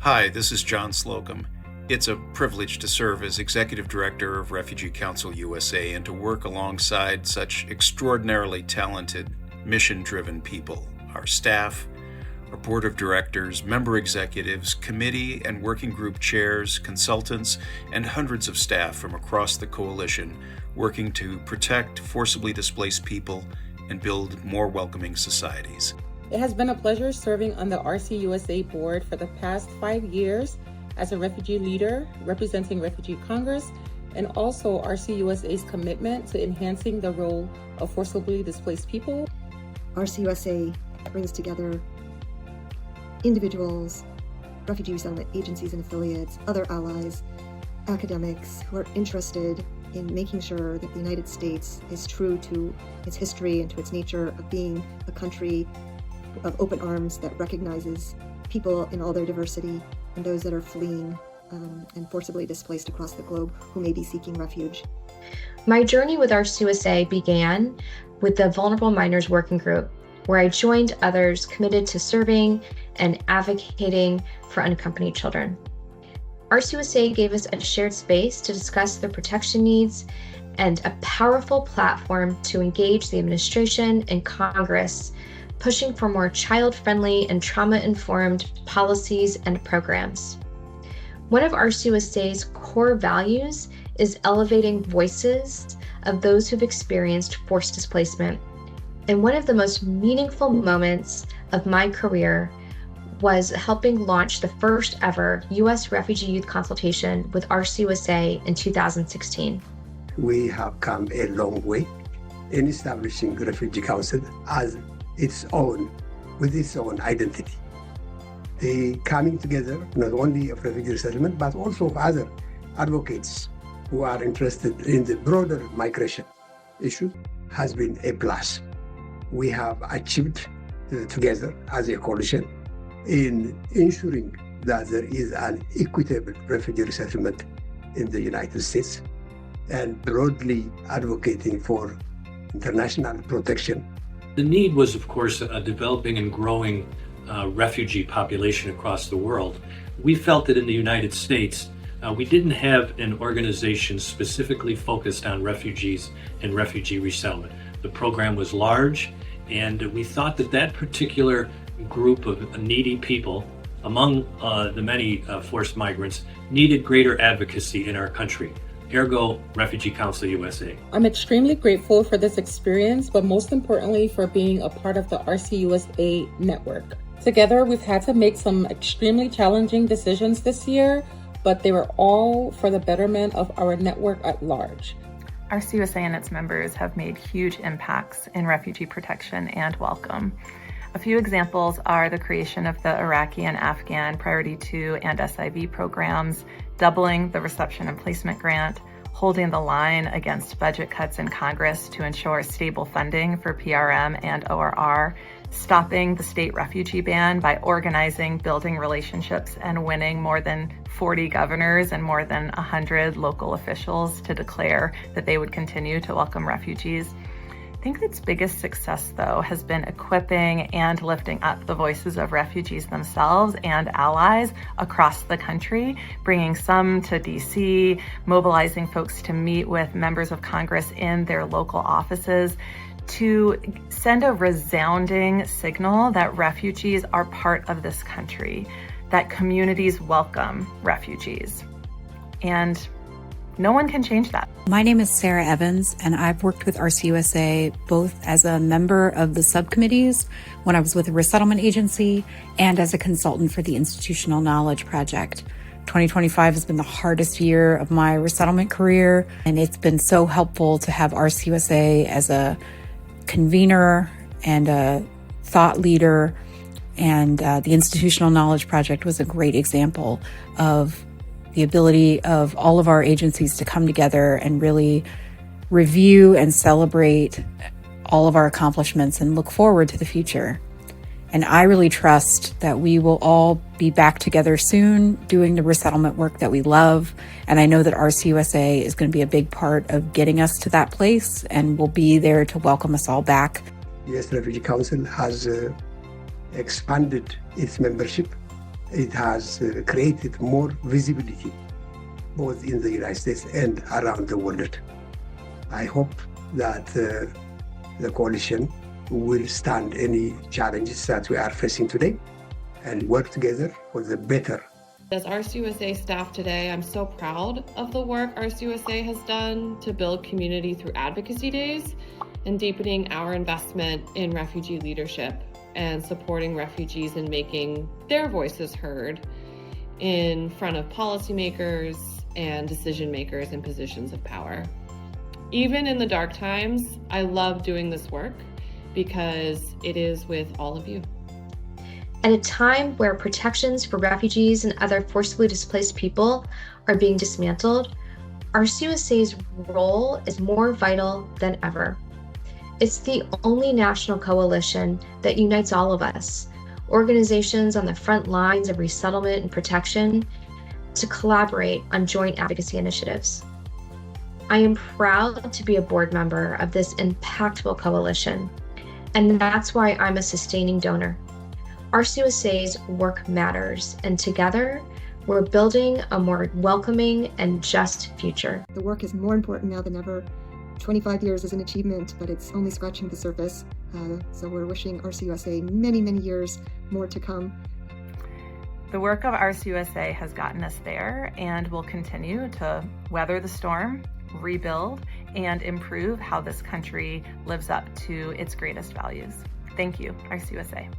Hi, this is John Slocum. It's a privilege to serve as Executive Director of Refugee Council USA and to work alongside such extraordinarily talented, mission-driven people. Our staff, our board of directors, member executives, committee and working group chairs, consultants, and hundreds of staff from across the coalition working to protect forcibly displaced people and build more welcoming societies. It has been a pleasure serving on the RCUSA board for the past 5 years as a refugee leader representing Refugee Congress, and also RCUSA's commitment to enhancing the role of forcibly displaced people. RCUSA brings together individuals, refugee resettlement agencies and affiliates, other allies, academics who are interested in making sure that the United States is true to its history and to its nature of being a country of open arms that recognizes people in all their diversity and those that are fleeing and forcibly displaced across the globe who may be seeking refuge. My journey with RCUSA began with the Vulnerable Minors Working Group, where I joined others committed to serving and advocating for unaccompanied children. RCUSA gave us a shared space to discuss their protection needs and a powerful platform to engage the administration and Congress, pushing for more child-friendly and trauma-informed policies and programs. One of RCUSA's core values is elevating voices of those who've experienced forced displacement. And one of the most meaningful moments of my career was helping launch the first ever U.S. Refugee Youth Consultation with RCUSA in 2016. We have come a long way in establishing the Refugee Council as its own, with its own identity. The coming together not only of refugee resettlement, but also of other advocates who are interested in the broader migration issue has been a plus. We have achieved together as a coalition in ensuring that there is an equitable refugee resettlement in the United States and broadly advocating for international protection. The need was, of course, a developing and growing refugee population across the world. We felt that in the United States, we didn't have an organization specifically focused on refugees and refugee resettlement. The program was large, and we thought that that particular group of needy people, among the many forced migrants, needed greater advocacy in our country. Ergo, Refugee Council USA. I'm extremely grateful for this experience, but most importantly for being a part of the RCUSA network. Together, we've had to make some extremely challenging decisions this year, but they were all for the betterment of our network at large. RCUSA and its members have made huge impacts in refugee protection and welcome. A few examples are the creation of the Iraqi and Afghan Priority 2 and SIV programs, doubling the reception and placement grant, holding the line against budget cuts in Congress to ensure stable funding for PRM and ORR, stopping the state refugee ban by organizing, building relationships, and winning more than 40 governors and more than 100 local officials to declare that they would continue to welcome refugees. I think its biggest success, though, has been equipping and lifting up the voices of refugees themselves and allies across the country, bringing some to DC, mobilizing folks to meet with members of Congress in their local offices to send a resounding signal that refugees are part of this country, that communities welcome refugees. And no one can change that. My name is Sarah Evans, and I've worked with RCUSA both as a member of the subcommittees when I was with a resettlement agency and as a consultant for the Institutional Knowledge Project. 2025 has been the hardest year of my resettlement career, and it's been so helpful to have RCUSA as a convener and a thought leader, and the Institutional Knowledge Project was a great example of the ability of all of our agencies to come together and really review and celebrate all of our accomplishments and look forward to the future. And I really trust that we will all be back together soon doing the resettlement work that we love. And I know that RCUSA is going to be a big part of getting us to that place and will be there to welcome us all back. Yes, the Refugee Council has expanded its membership it has created more visibility both in the United States and around the world. I hope that the coalition will stand any challenges that we are facing today and work together for the better. As RCUSA staff today, I'm so proud of the work RCUSA has done to build community through advocacy days and deepening our investment in refugee leadership and supporting refugees in making their voices heard in front of policymakers and decision makers in positions of power. Even in the dark times, I love doing this work because it is with all of you. At a time where protections for refugees and other forcibly displaced people are being dismantled, RCUSA's role is more vital than ever. It's the only national coalition that unites all of us, organizations on the front lines of resettlement and protection, to collaborate on joint advocacy initiatives. I am proud to be a board member of this impactful coalition, and that's why I'm a sustaining donor. RCUSA's work matters, and together, we're building a more welcoming and just future. The work is more important now than ever. 25 years is an achievement, but it's only scratching the surface. So we're wishing RCUSA many, many years more to come. The work of RCUSA has gotten us there and will continue to weather the storm, rebuild, and improve how this country lives up to its greatest values. Thank you, RCUSA.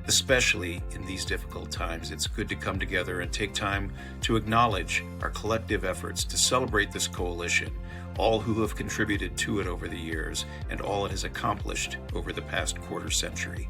Especially in these difficult times, it's good to come together and take time to acknowledge our collective efforts to celebrate this coalition, all who have contributed to it over the years, and all it has accomplished over the past quarter century.